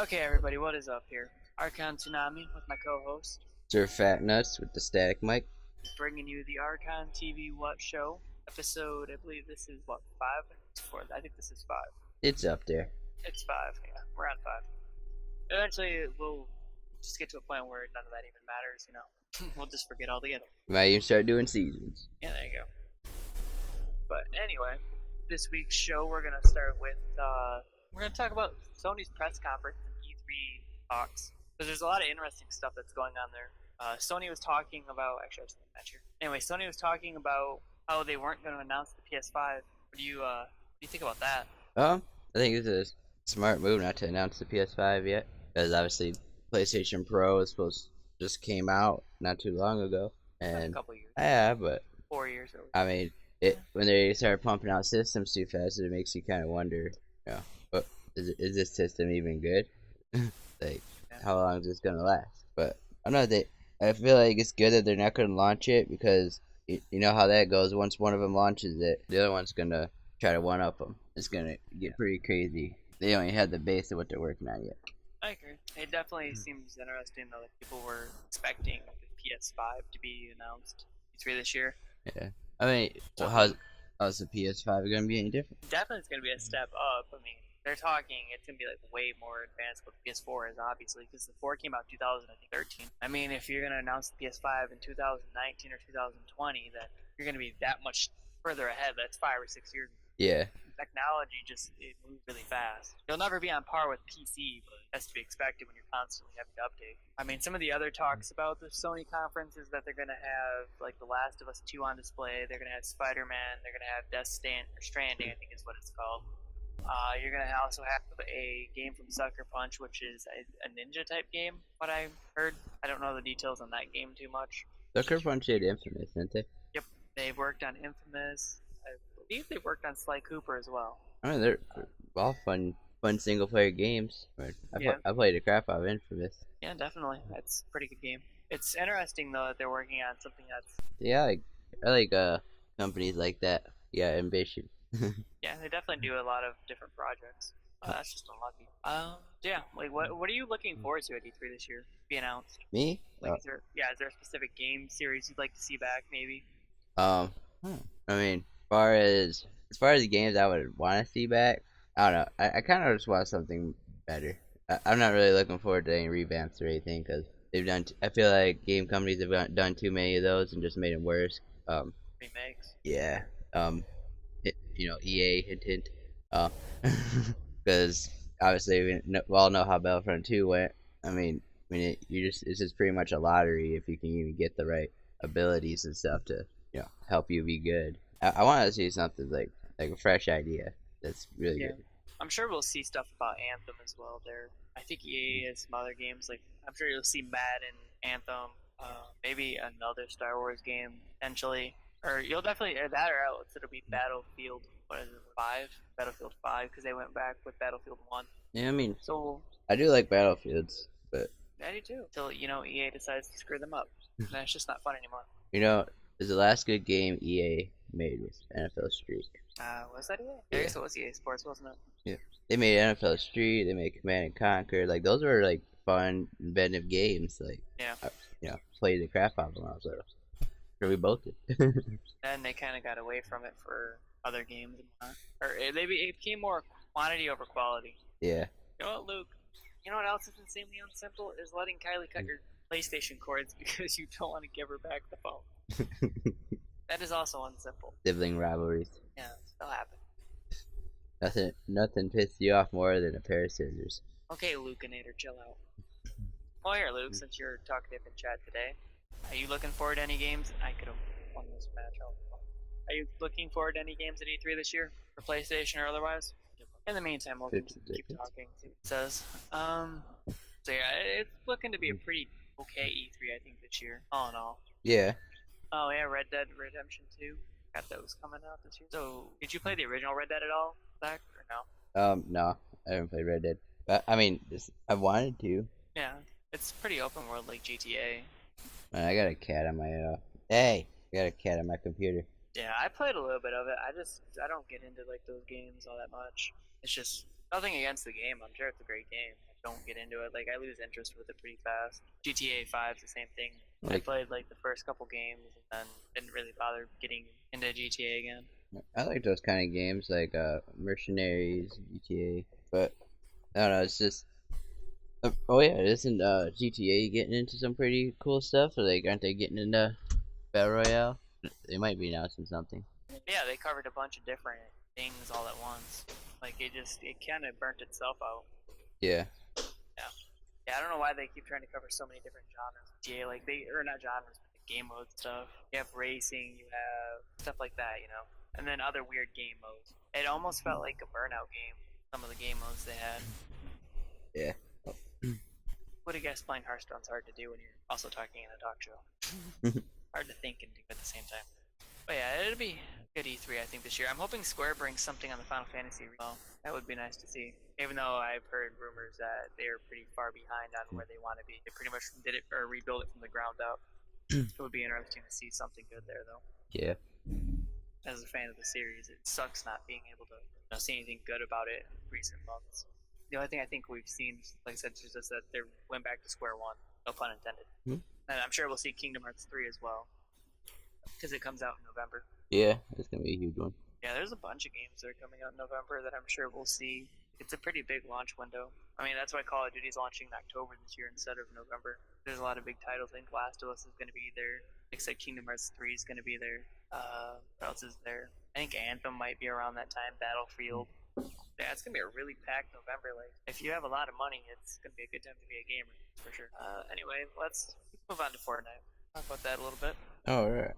Okay, everybody, what is up here? ArchonTV with my co-host, Sir Fat Nuts with the static mic. bringing you the ArchonTV What Show episode. I believe this is what, 5? It's 4. I think this is 5. It's up there. It's 5. Yeah, we're on 5. Eventually, we'll just get to a point where none of that even matters. We'll just forget altogether. Might even start doing seasons. Yeah, there you go. But anyway, this week's show we're gonna start with. We're gonna talk about Sony's press conference and E3 talks. Because there's a lot of interesting stuff that's going on there. Sony was talking about. Actually, I was thinking that here. Anyway, Sony was talking about how they weren't going to announce the PS5. What do you think about that? I think it's a smart move not to announce the PS5 yet, because obviously PlayStation Pro is supposed to just came out not too long ago, and a couple years. Yeah, but 4 years. I mean, when they start pumping out systems too fast, it makes you kind of wonder, what is this system even good? Like, how long is this gonna last? But I don't know. I feel like it's good that they're not gonna launch it, because you know how that goes. Once one of them launches it, the other one's gonna try to one up them. It's gonna get pretty crazy. They only have the base of what they're working on yet. I agree. It definitely seems interesting though that people were expecting the PS5 to be announced E3 this year. Yeah. I mean, how's the PS5 gonna be any different? Definitely, it's gonna be a step up. I mean, they're talking it's gonna be like way more advanced what the PS4 is, obviously, because the 4 came out 2013. I mean, if you're gonna announce the PS5 in 2019 or 2020, then you're gonna be that much further ahead. That's 5 or 6 years. Yeah. Technology it moves really fast. You'll never be on par with PC, but that's to be expected when you're constantly having to update. I mean, some of the other talks about the Sony conference is that they're gonna have like The Last of Us 2 on display. They're gonna have Spider-Man. They're gonna have Stranding, I think is what it's called. You're gonna also have a game from Sucker Punch, which is a ninja type game. What I heard, I don't know the details on that game too much. Sucker Punch did Infamous, didn't they? Yep, they worked on Infamous. I believe they worked on Sly Cooper as well. I mean, they're all fun single player games. I played the crap out of Infamous. Yeah, definitely. That's a pretty good game. It's interesting though that they're working on something that's. Yeah, I like companies like that. Yeah, ambition. Yeah, they definitely do a lot of different projects. That's just unlucky. Yeah. Like, what are you looking forward to at E3 this year? Be announced. Me? Like, is there a specific game series you'd like to see back, maybe? I mean, as far as the games I would want to see back, I don't know. I kind of just want something better. I'm not really looking forward to any revamps or anything, because they've done. I feel like game companies have done too many of those and just made them worse. Remakes. Yeah. EA hint. Because obviously we all know how Battlefront 2 went. I mean, it's just pretty much a lottery if you can even get the right abilities and stuff to help you be good. I want to see something like a fresh idea that's really good. I'm sure we'll see stuff about Anthem as well. I think EA has some other games. Like, I'm sure you'll see Madden, Anthem, maybe another Star Wars game potentially. Or you'll definitely that or else it'll be Battlefield. What is it? 5? Battlefield 5, because they went back with Battlefield 1. Yeah, I mean, so I do like Battlefields, but I do too. Until EA decides to screw them up, then it's just not fun anymore. The last good game EA made was NFL Street. Was that EA? Yeah. I guess it was EA Sports, wasn't it? Yeah, they made NFL Street. They made Command and Conquer. Like, those were like fun, inventive games. Like, yeah, played the crap out of them. I was like, sure, we both did. Then they kind of got away from it for other games and whatnot. Or it became more quantity over quality. Yeah. You know what, Luke? You know what else is insanely unsimple? Is letting Kylie cut your PlayStation cords because you don't want to give her back the phone. That is also unsimple. Sibling rivalries. Yeah, still happen. Nothing pissed you off more than a pair of scissors. Okay, Lukeinator, chill out. Well, here, Luke, since you're talkative in chat today, are you looking forward to any games? I could have won this match. Are you looking forward to any games at E3 this year, for PlayStation or otherwise? In the meantime, we'll keep talking. See what it says. So yeah, it's looking to be a pretty okay E3, I think, this year, all in all. Yeah. Oh yeah, Red Dead Redemption 2. Got those coming out this year. So, did you play the original Red Dead at all, Zach, or no? No, I haven't played Red Dead. But, I mean, I wanted to. Yeah, it's pretty open world like GTA. Man, I got a cat on my, I got a cat on my computer. Yeah, I played a little bit of it. I don't get into like those games all that much. It's just nothing against the game. I'm sure it's a great game. don't get into it. Like I lose interest with it pretty fast. GTA 5 is the same thing. I Like, played like the first couple games and then didn't really bother getting into GTA again. I like those kind of games, like Mercenaries, GTA. But I don't know. It's just. Oh yeah, isn't GTA getting into some pretty cool stuff? Or like, aren't they getting into Battle Royale? They might be announcing something. Yeah, they covered a bunch of different things all at once. Like it kind of burnt itself out. Yeah. Yeah. Yeah, I don't know why they keep trying to cover so many different genres. Yeah, like or not genres, but the game mode stuff. You have racing, you have stuff like that, and then other weird game modes. It almost felt like a Burnout game. Some of the game modes they had. Yeah. What I guess playing Hearthstone's hard to do when you're also talking in a talk show. Hard to think and do at the same time. But yeah, it'll be good E3 I think this year. I'm hoping Square brings something on the Final Fantasy. Well, that would be nice to see. Even though I've heard rumors that they are pretty far behind on where they want to be. They pretty much did it or rebuild it from the ground up. It would be interesting to see something good there though. Yeah. As a fan of the series, it sucks not being able to see anything good about it in recent months. The only thing I think we've seen, like I said, is just that they went back to square one. No pun intended. And I'm sure we'll see Kingdom Hearts 3 as well. Because it comes out in November. Yeah, it's gonna be a huge one. Yeah, there's a bunch of games that are coming out in November that I'm sure we'll see. It's a pretty big launch window. I mean, that's why Call of Duty's launching in October this year instead of November. There's a lot of big titles. I think Last of Us is going to be there. Like I said, Kingdom Hearts 3 is going to be there. What else is there? I think Anthem might be around that time. Battlefield. Yeah, it's going to be a really packed November. Like, if you have a lot of money, it's going to be a good time to be a gamer, for sure. Anyway, let's move on to Fortnite. Talk about that a little bit. Oh, right.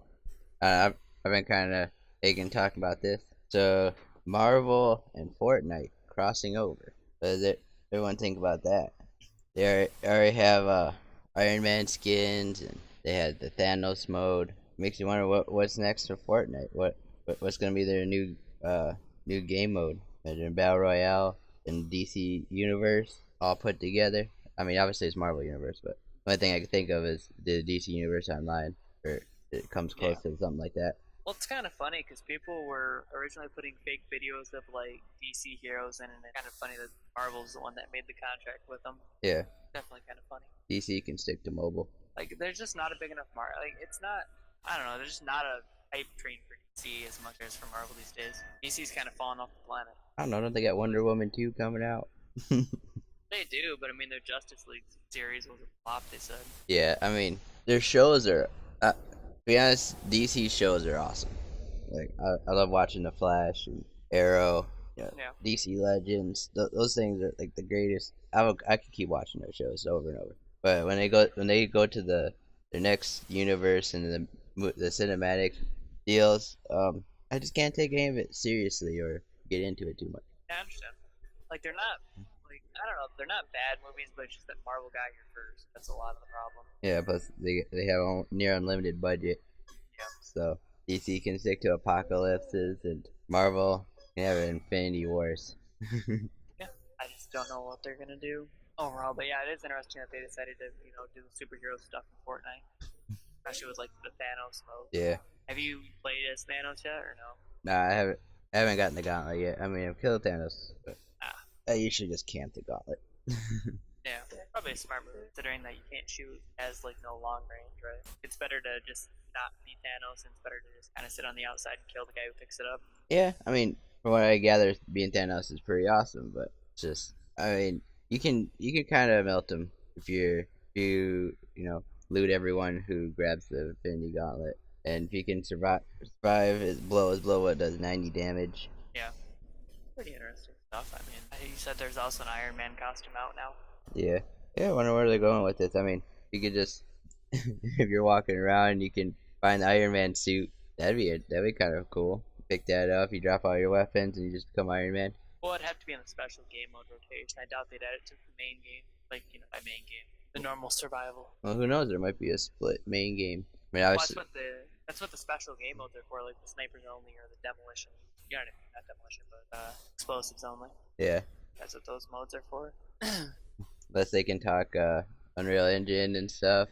I've been kind of aching talking about this. So, Marvel and Fortnite crossing over. What does everyone think about that? They already have Iron Man skins, and they had the Thanos mode. Makes you wonder what's next for Fortnite. What's gonna be their new game mode? Imagine Battle Royale and DC Universe all put together. I mean, obviously it's Marvel Universe, but the only thing I can think of is the DC Universe Online, or it comes close to something like that. Well, it's kind of funny because people were originally putting fake videos of like DC heroes in, and it's kind of funny that Marvel's the one that made the contract with them. Yeah. Definitely kind of funny. DC can stick to mobile. Like, there's just not a big enough market. Like, it's not. I don't know. There's just not a hype train for DC as much as for Marvel these days. DC's kind of fallen off the planet. I don't know. Don't they got Wonder Woman 2 coming out? They do, but I mean, their Justice League series was a flop. They said. Yeah, I mean, their shows are. To be honest, DC shows are awesome. Like I love watching The Flash and Arrow. Yeah. DC Legends. Those things are like the greatest. I could keep watching those shows over and over. But when they go to their next universe and the cinematic deals, I just can't take any of it seriously or get into it too much. Yeah, I understand. Like they're not. I don't know, they're not bad movies, but it's just that Marvel got here first. That's a lot of the problem. Yeah, plus they have a near unlimited budget. Yeah. So DC can stick to apocalypses, and Marvel can have Infinity Wars. Yeah, I just don't know what they're gonna do overall. But yeah, it is interesting that they decided to do the superhero stuff in Fortnite, especially with like the Thanos mode. Yeah. Have you played as Thanos yet, or no? Nah, I haven't gotten the gauntlet yet. I mean, I've killed Thanos, but I usually just camp the gauntlet. Yeah, probably a smart move considering that you can't shoot as like no long range, right? It's better to just not be Thanos, and it's better to just kind of sit on the outside and kill the guy who picks it up. Yeah, I mean, from what I gather, being Thanos is pretty awesome, but it's just, I mean, you can kind of melt him if you loot everyone who grabs the Infinity Gauntlet, and if you can survive his blow, what does 90 damage. Yeah, pretty interesting stuff. I mean, you said there's also an Iron Man costume out now. Yeah, I wonder where they're going with this. I mean, you could just if you're walking around, you can find the Iron Man suit. That'd be kind of cool. Pick that up, you drop all your weapons, and you just become Iron Man. Well, it'd have to be in the special game mode rotation. I doubt they'd add it to the main game, like by main game, the normal survival. Well, who knows? There might be a split main game. I mean, obviously, that's what the special game modes are for, like the snipers only or the demolition. You know, not demolition, but explosives only. Yeah. That's what those modes are for. Unless they can talk Unreal Engine and stuff,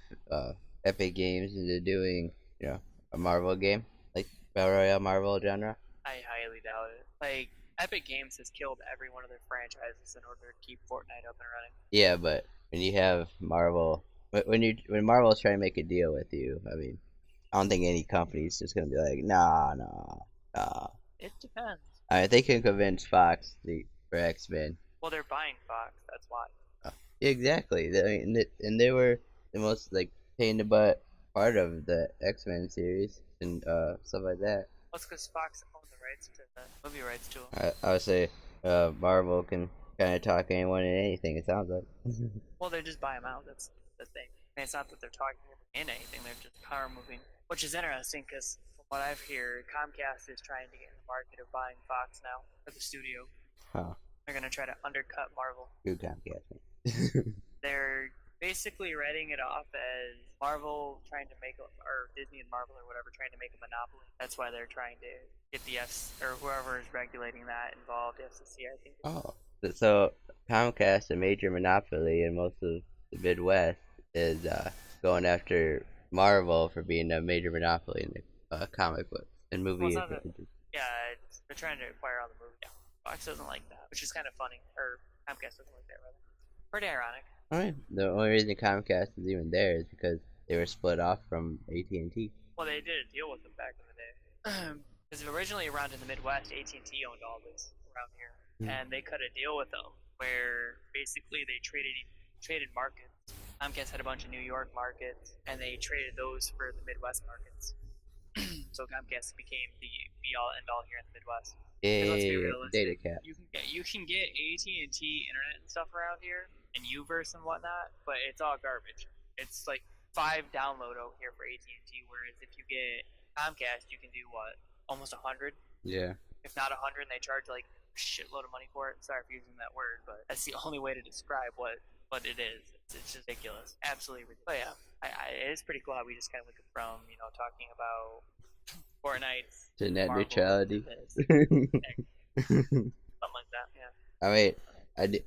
Epic Games into doing, a Marvel game, like Battle Royale Marvel genre. I highly doubt it. Like, Epic Games has killed every one of their franchises in order to keep Fortnite up and running. Yeah, but when you have Marvel, when Marvel's trying to make a deal with you, I mean, I don't think any company's just gonna be like, nah, nah, nah. It depends. I mean, they can convince Fox for X-Men. Well, they're buying Fox. That's why. Exactly. And they were the most like pain in the butt part of the X-Men series and stuff like that. Well, it's because Fox owned the rights to the movie rights to them. I would say Marvel can kind of talk anyone and anything. It sounds like. Well, they just buy them out. That's the thing. And it's not that they're talking in anything. They're just power moving, which is interesting because from what I've heard, Comcast is trying to get in the market of buying Fox now for the studio. Huh. They're gonna try to undercut Marvel. Good Comcast. They're basically writing it off as Marvel trying to make, or Disney and Marvel or whatever, trying to make a monopoly. That's why they're trying to get the or whoever is regulating that involved, the FCC, I think. Oh, so Comcast, a major monopoly in most of the Midwest, is going after Marvel for being a major monopoly in the comic book and movie. Well, they're trying to acquire all the movies. Yeah. Fox doesn't like that, which is kind of funny. Or Comcast doesn't like that, rather. Pretty ironic. Alright, the only reason Comcast is even there is because they were split off from AT&T. Well, they did a deal with them back in the day. Because originally around in the Midwest, AT&T owned all this around here. And they cut a deal with them where basically they traded markets. Comcast had a bunch of New York markets, and they traded those for the Midwest markets. So Comcast became the be-all, end-all here in the Midwest. Let's be realistic. Data cap. You can get AT&T internet and stuff around here, and Uverse and whatnot, but it's all garbage. It's like 5 download over here for AT&T, whereas if you get Comcast, you can do what? Almost 100? Yeah. If not 100, and they charge like a shitload of money for it. Sorry for using that word, but that's the only way to describe what it is. It's just ridiculous. Absolutely ridiculous. But yeah, it is pretty cool how we just kind of look from, talking about Fortnite to net Marvel, neutrality. Something like that, yeah. I mean,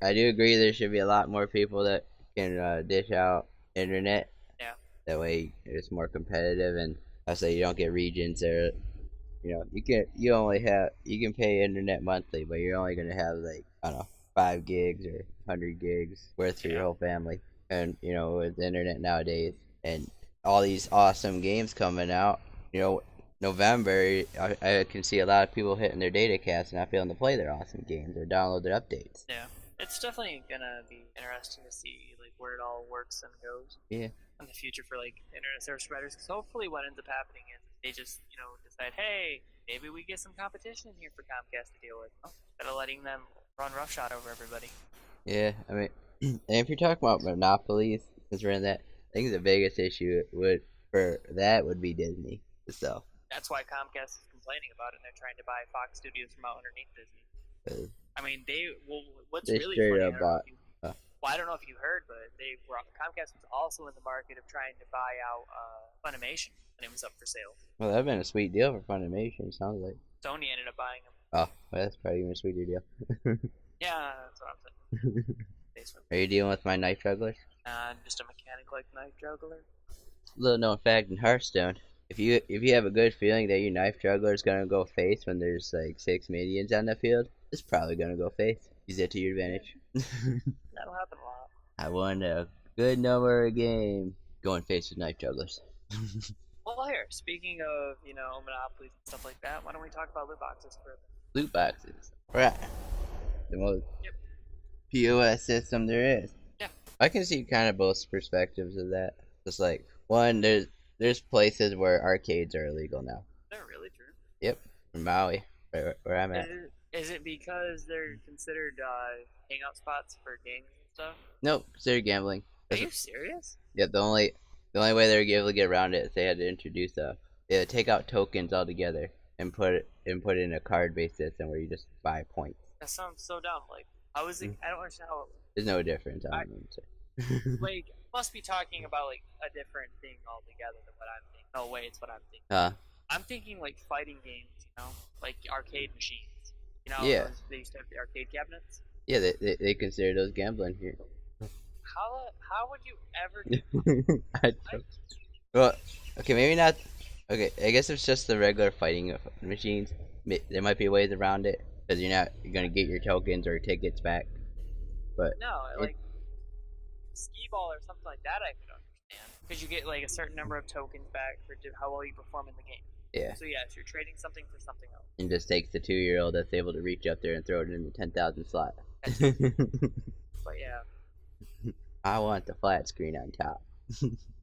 I do agree there should be a lot more people that can dish out internet. Yeah. That way it's more competitive, and I say you don't get regions there. You can pay internet monthly, but you're only gonna have like, I don't know, 5 gigs or 100 gigs worth for your whole family. And with the internet nowadays and all these awesome games coming out, November, I can see a lot of people hitting their data caps and not being able to play their awesome games or download their updates. Yeah, it's definitely gonna be interesting to see like where it all works and goes. Yeah. In the future for like internet service providers, because hopefully what ends up happening is they just decide, hey, maybe we get some competition here for Comcast to deal with, instead of letting them run roughshod over everybody. Yeah, I mean, and if you're talking about monopolies, since we're in that, I think the biggest issue would be Disney itself. That's why Comcast is complaining about it, and they're trying to buy Fox Studios from out underneath Disney. I mean, what's really funny, I don't know if you heard, but Comcast was also in the market of trying to buy out Funimation, and it was up for sale. Well, that'd been a sweet deal for Funimation, sounds like. Sony ended up buying them. Oh, well, that's probably even a sweeter deal. Yeah, that's what I'm saying. Are you dealing with my knife jugglers? I'm just a mechanic-like knife juggler. Little known fact in Hearthstone, if you have a good feeling that your knife juggler is gonna go face when there's like 6 minions on the field, it's probably gonna go face. Use it to your advantage. That'll happen a lot. I won a good number of games going face with knife jugglers. Well, here, speaking of, monopolies and stuff like that, why don't we talk about loot boxes for a bit? Loot boxes. Right. The most POS system there is. Yeah. I can see kind of both perspectives of that. Just like, one, there's places where arcades are illegal now. Is that really true? Yep. In Maui, where I'm at. Is it because they're considered hangout spots for gangs and stuff? Nope, they're gambling. Are you serious? Yeah, the only way they were able to get around it is they had to introduce they had to take out tokens altogether and put it in a card-based system where you just buy points. That sounds so dumb. Like, how is it? I don't understand how. There's no difference. Like, must be talking about like a different thing altogether than what I'm thinking. No way, it's what I'm thinking. I'm thinking like fighting games, like arcade machines. Yeah. They used to have the arcade cabinets. Yeah, they consider those gambling here. How would you ever do Well, okay, maybe not. Okay, I guess it's just the regular fighting machines. There might be ways around it. because you're gonna get your tokens or tickets back. But No, it, like skee ball or something like that, I could understand because you get like a certain number of tokens back for how well you perform in the game. yeah, So yes, you're trading something for something else. and just takes the 2-year-old that's able to reach up there and throw it in the 10,000 slot. But yeah, I want the flat screen on top.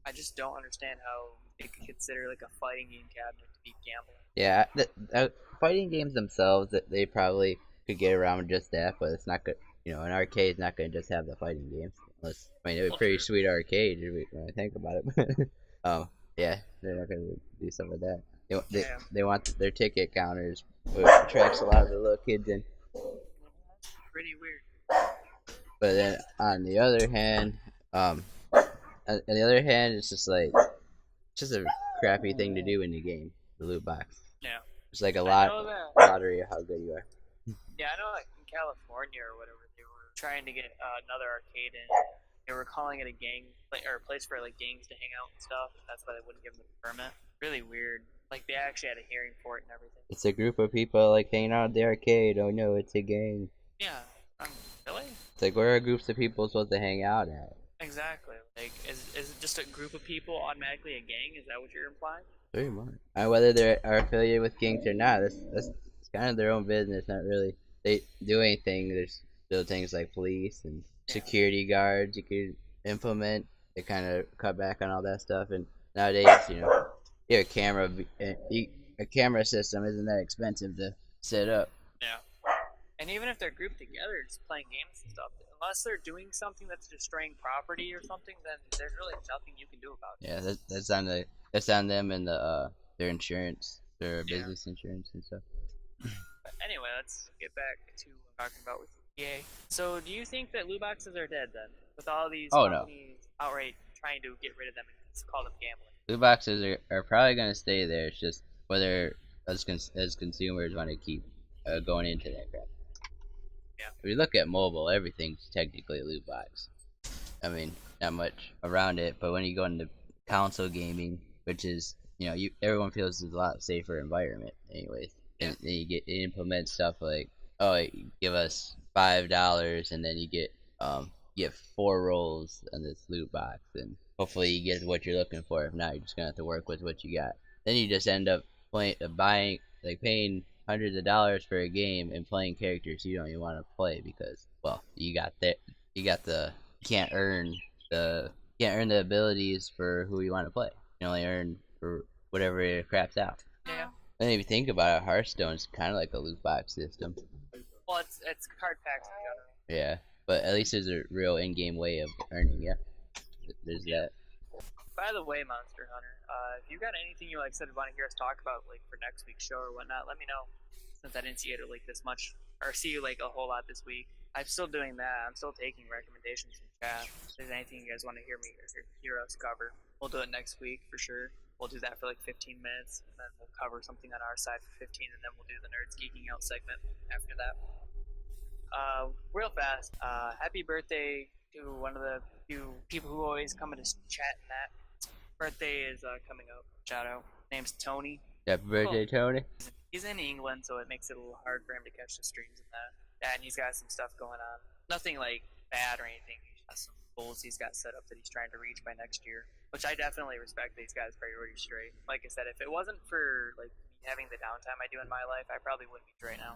I just don't understand how they could consider like a fighting game cabinet to be gambling. Yeah, fighting games themselves, that they probably could get around just that, but it's not good. An arcade's not gonna just have the fighting games. Unless, I mean, it would be a pretty sweet arcade when I think about it. Yeah, they're not gonna do something like that. They want their ticket counters, which attracts a lot of the little kids in. Pretty weird. But then on the other hand, it's just like just a crappy thing to do in the game, the loot box. Yeah. It's like a lottery of how good you are. Yeah, I know. Like in California or whatever, they were trying to get another arcade in. They were calling it a or a place for like gangs to hang out and stuff. That's why they wouldn't give them the permit. Really weird. Like they actually had a hearing for it and everything. It's a group of people like hanging out at the arcade. Oh no, it's a gang. Yeah. Really? It's like, where are groups of people supposed to hang out at? Exactly. Like, is it just a group of people automatically a gang? Is that what you're implying? Pretty much. Whether they are affiliated with gangs or not, that's kind of their own business. Not really. They do anything. There's still things like police and security guards you could implement. They kind of cut back on all that stuff. And nowadays, your a camera system isn't that expensive to set up. Yeah. And even if they're grouped together, just playing games and stuff, unless they're doing something that's destroying property or something, then there's really nothing you can do about it. Yeah, that's on them and their insurance, their business insurance and stuff. But anyway, let's get back to talking about with EA. So, do you think that loot boxes are dead then, with all these companies outright trying to get rid of them and call them gambling? Loot boxes are probably gonna stay there. It's just whether as consumers want to keep going into that crap. Yeah. If you look at mobile, everything's technically a loot box. I mean, not much around it, but when you go into console gaming, which is, everyone feels it's a lot safer environment anyways. And then you implement stuff like, oh, you give us $5 and then you get 4 rolls in this loot box, and hopefully you get what you're looking for. If not, you're just gonna have to work with what you got. Then you just end up paying hundreds of dollars for a game and playing characters you don't even want to play because, well, you can't earn the abilities for who you want to play. You only earn for whatever it craps out. Yeah. And if you think about it, Hearthstone's kind of like a loot box system. Well, it's card packs in general. Yeah, but at least there's a real in-game way of earning. Yeah, there's that. By the way, Monster Hunter, if you got anything you want to hear us talk about, like for next week's show or whatnot, let me know. Since I didn't see it like this much, or see you like a whole lot this week, I'm still doing that. I'm still taking recommendations from chat. If there's anything you guys want to hear us cover, we'll do it next week for sure. We'll do that for like 15 minutes, and then we'll cover something on our side for 15, and then we'll do the Nerds Geeking Out segment after that. Real fast, happy birthday to one of the few people who always come into chat and that. Birthday is coming up. Shout out. Name's Tony. Happy birthday, Tony. He's in England, so it makes it a little hard for him to catch the streams and that. Yeah, and he's got some stuff going on. Nothing like bad or anything. He's got some goals he's got set up that he's trying to reach by next year, which I definitely respect that he's got his priorities straight. Like I said, if it wasn't for like me having the downtime I do in my life, I probably wouldn't be right now.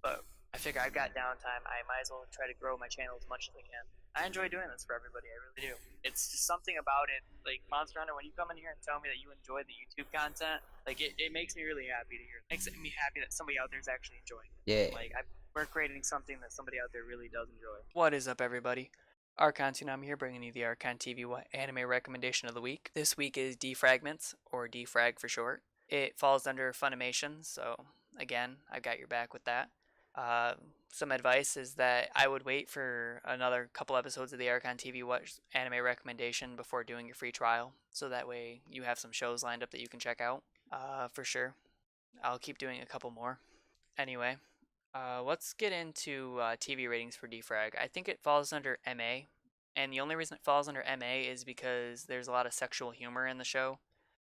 But I figure I've got downtime. I might as well try to grow my channel as much as I can. I enjoy doing this for everybody. I really do. It's just something about it. Like, Monster Hunter, when you come in here and tell me that you enjoy the YouTube content, like, it makes me really happy to hear. It makes me happy that somebody out there is actually enjoying it. Yeah. Like, we're creating something that somebody out there really does enjoy. What is up, everybody? ArchonTV, I'm here bringing you the ArchonTV anime recommendation of the week. This week is Defragments, or Defrag for short. It falls under Funimation, so, again, I've got your back with that. Some advice is that I would wait for another couple episodes of the ArchonTV anime recommendation before doing your free trial, so that way you have some shows lined up that you can check out. For sure. I'll keep doing a couple more. Anyway, let's get into TV ratings for Defrag. I think it falls under MA, and the only reason it falls under MA is because there's a lot of sexual humor in the show.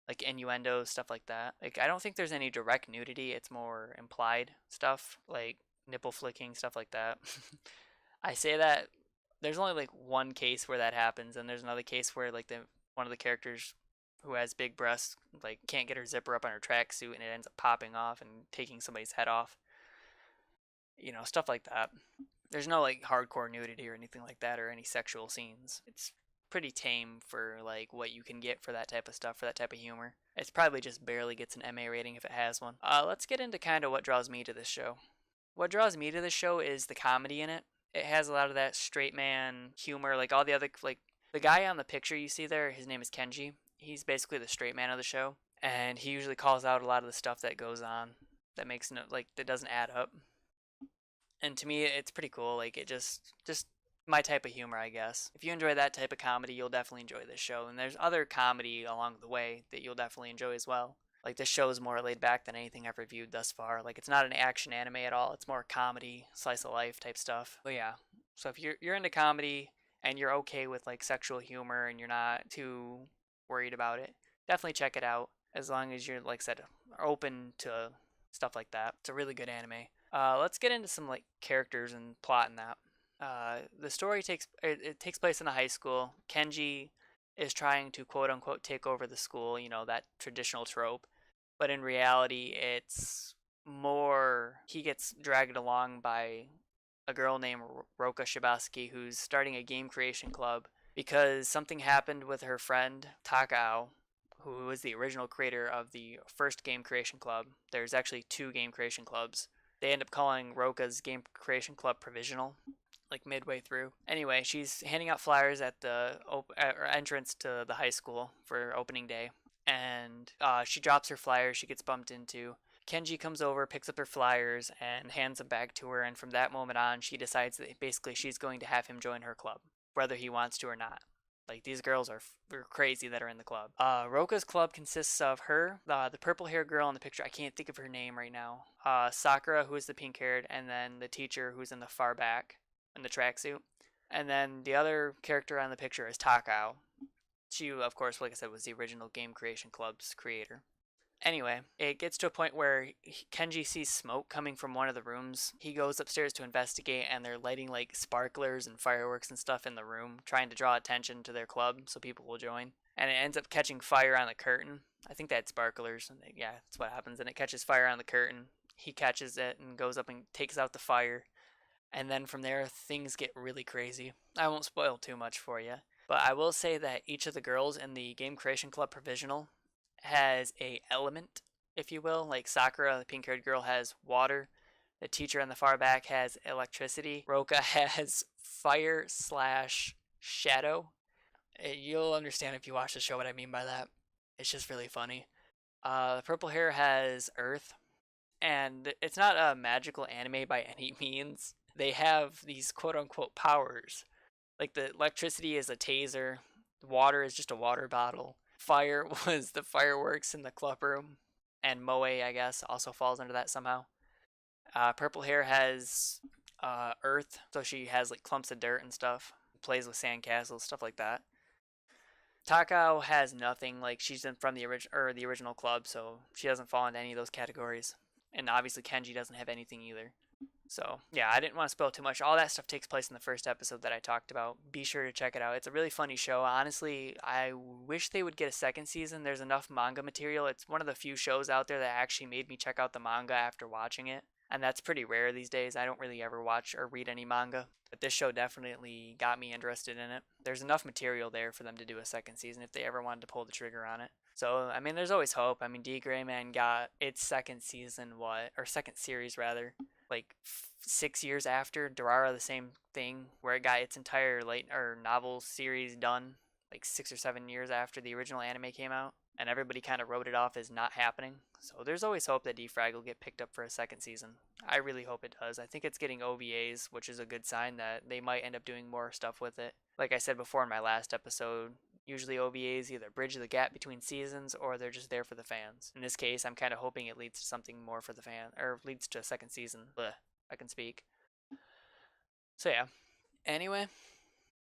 like innuendo, stuff like that. Like I don't think there's any direct nudity, it's more implied stuff, like nipple flicking, stuff like that. I say that there's only like one case where that happens, and there's another case where like the one of the characters who has big breasts like can't get her zipper up on her tracksuit and it ends up popping off and taking somebody's head off. You know, stuff like that. There's no like hardcore nudity or anything like that or any sexual scenes. It's pretty tame for like what you can get for that type of stuff, for that type of humor. It's probably just barely gets an MA rating if it has one. Let's get into kind of what draws me to this show. What draws me to this show is the comedy in it. It has a lot of that straight man humor, like all the other like the guy on the picture you see there. His name is Kenji. He's basically the straight man of the show, and he usually calls out a lot of the stuff that goes on that makes no like that doesn't add up. And to me, it's pretty cool. Like it just my type of humor, I guess. If you enjoy that type of comedy, you'll definitely enjoy this show. And there's other comedy along the way that you'll definitely enjoy as well. Like this show is more laid back than anything I've reviewed thus far. Like it's not an action anime at all. It's more comedy, slice of life type stuff. But yeah, so if you're into comedy and you're okay with like sexual humor and you're not too worried about it, definitely check it out. As long as you're like I said open to stuff like that. It's a really good anime. Let's get into some like characters and plot in that. The story takes place in a high school. Kenji is trying to quote unquote take over the school, you know, that traditional trope. But in reality, it's more he gets dragged along by a girl named Roka Shibaski who's starting a game creation club because something happened with her friend Takao, who was the original creator of the first game creation club. There's actually two game creation clubs. They end up calling Roka's game creation club provisional like midway through. Anyway, she's handing out flyers at the entrance to the high school for opening day, and she drops her flyer. She gets bumped into. Kenji comes over, picks up her flyers, and hands them back to her. And from that moment on, she decides that basically she's going to have him join her club, whether he wants to or not. Like these girls are crazy that are in the club. Roka's club consists of her, the purple hair girl in the picture. I can't think of her name right now. Sakura, who is the pink haired, and then the teacher who's in the far back in the tracksuit. And then the other character on the picture is Takao. She, of course, like I said, was the original Game Creation Club's creator. Anyway, it gets to a point where Kenji sees smoke coming from one of the rooms. He goes upstairs to investigate, and they're lighting like sparklers and fireworks and stuff in the room, trying to draw attention to their club so people will join. And it ends up catching fire on the curtain. I think that's sparklers. And yeah, that's what happens. And it catches fire on the curtain. He catches it and goes up and takes out the fire. And then from there, things get really crazy. I won't spoil too much for you. But I will say that each of the girls in the Game Creation Club Provisional has a element, if you will. Like Sakura, the pink-haired girl, has water. The teacher on the far back has electricity. Roka has fire slash shadow. You'll understand if you watch the show what I mean by that. It's just really funny. The purple hair has earth. And it's not a magical anime by any means. They have these quote-unquote powers. Like the electricity is a taser. Water is just a water bottle. Fire was the fireworks in the club room, and Moe, I guess, also falls under that somehow. Purple hair has earth, so she has like clumps of dirt and stuff. Plays with sandcastles, stuff like that. Takao has nothing. Like she's from the original club, so she doesn't fall into any of those categories. And obviously Kenji doesn't have anything either. So, yeah, I didn't want to spoil too much. All that stuff takes place in the first episode that I talked about. Be sure to check it out. It's a really funny show. Honestly, I wish they would get a second season. There's enough manga material. It's one of the few shows out there that actually made me check out the manga after watching it. And that's pretty rare these days. I don't really ever watch or read any manga. But this show definitely got me interested in it. There's enough material there for them to do a second season if they ever wanted to pull the trigger on it. So, I mean, there's always hope. I mean, D. Gray Man got its second season, second series rather, like 6 years after. Durara, the same thing, where it got its entire novel series done, like 6 or 7 years after the original anime came out. And everybody kind of wrote it off as not happening. So there's always hope that Defrag will get picked up for a second season. I really hope it does. I think it's getting OVAs, which is a good sign that they might end up doing more stuff with it. Like I said before in my last episode, usually OVAs either bridge the gap between seasons or they're just there for the fans. In this case, I'm kind of hoping it leads to something more for the fan, or leads to a second season. Blech, I can speak. So yeah. Anyway,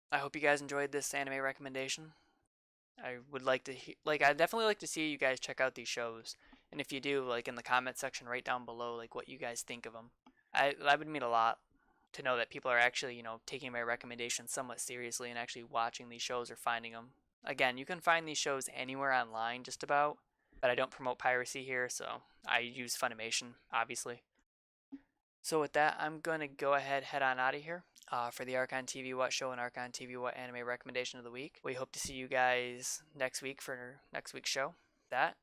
I hope you guys enjoyed this anime recommendation. I would like to I definitely like to see you guys check out these shows, and if you do, like in the comment section right down below, like what you guys think of them. That would mean a lot to know that people are actually, taking my recommendations somewhat seriously and actually watching these shows or finding them. Again, you can find these shows anywhere online, just about, but I don't promote piracy here, so I use Funimation, obviously. So with that, I'm gonna go ahead head on out of here. For the Archon TV What Show and Archon TV What Anime Recommendation of the Week. We hope to see you guys next week for next week's show. That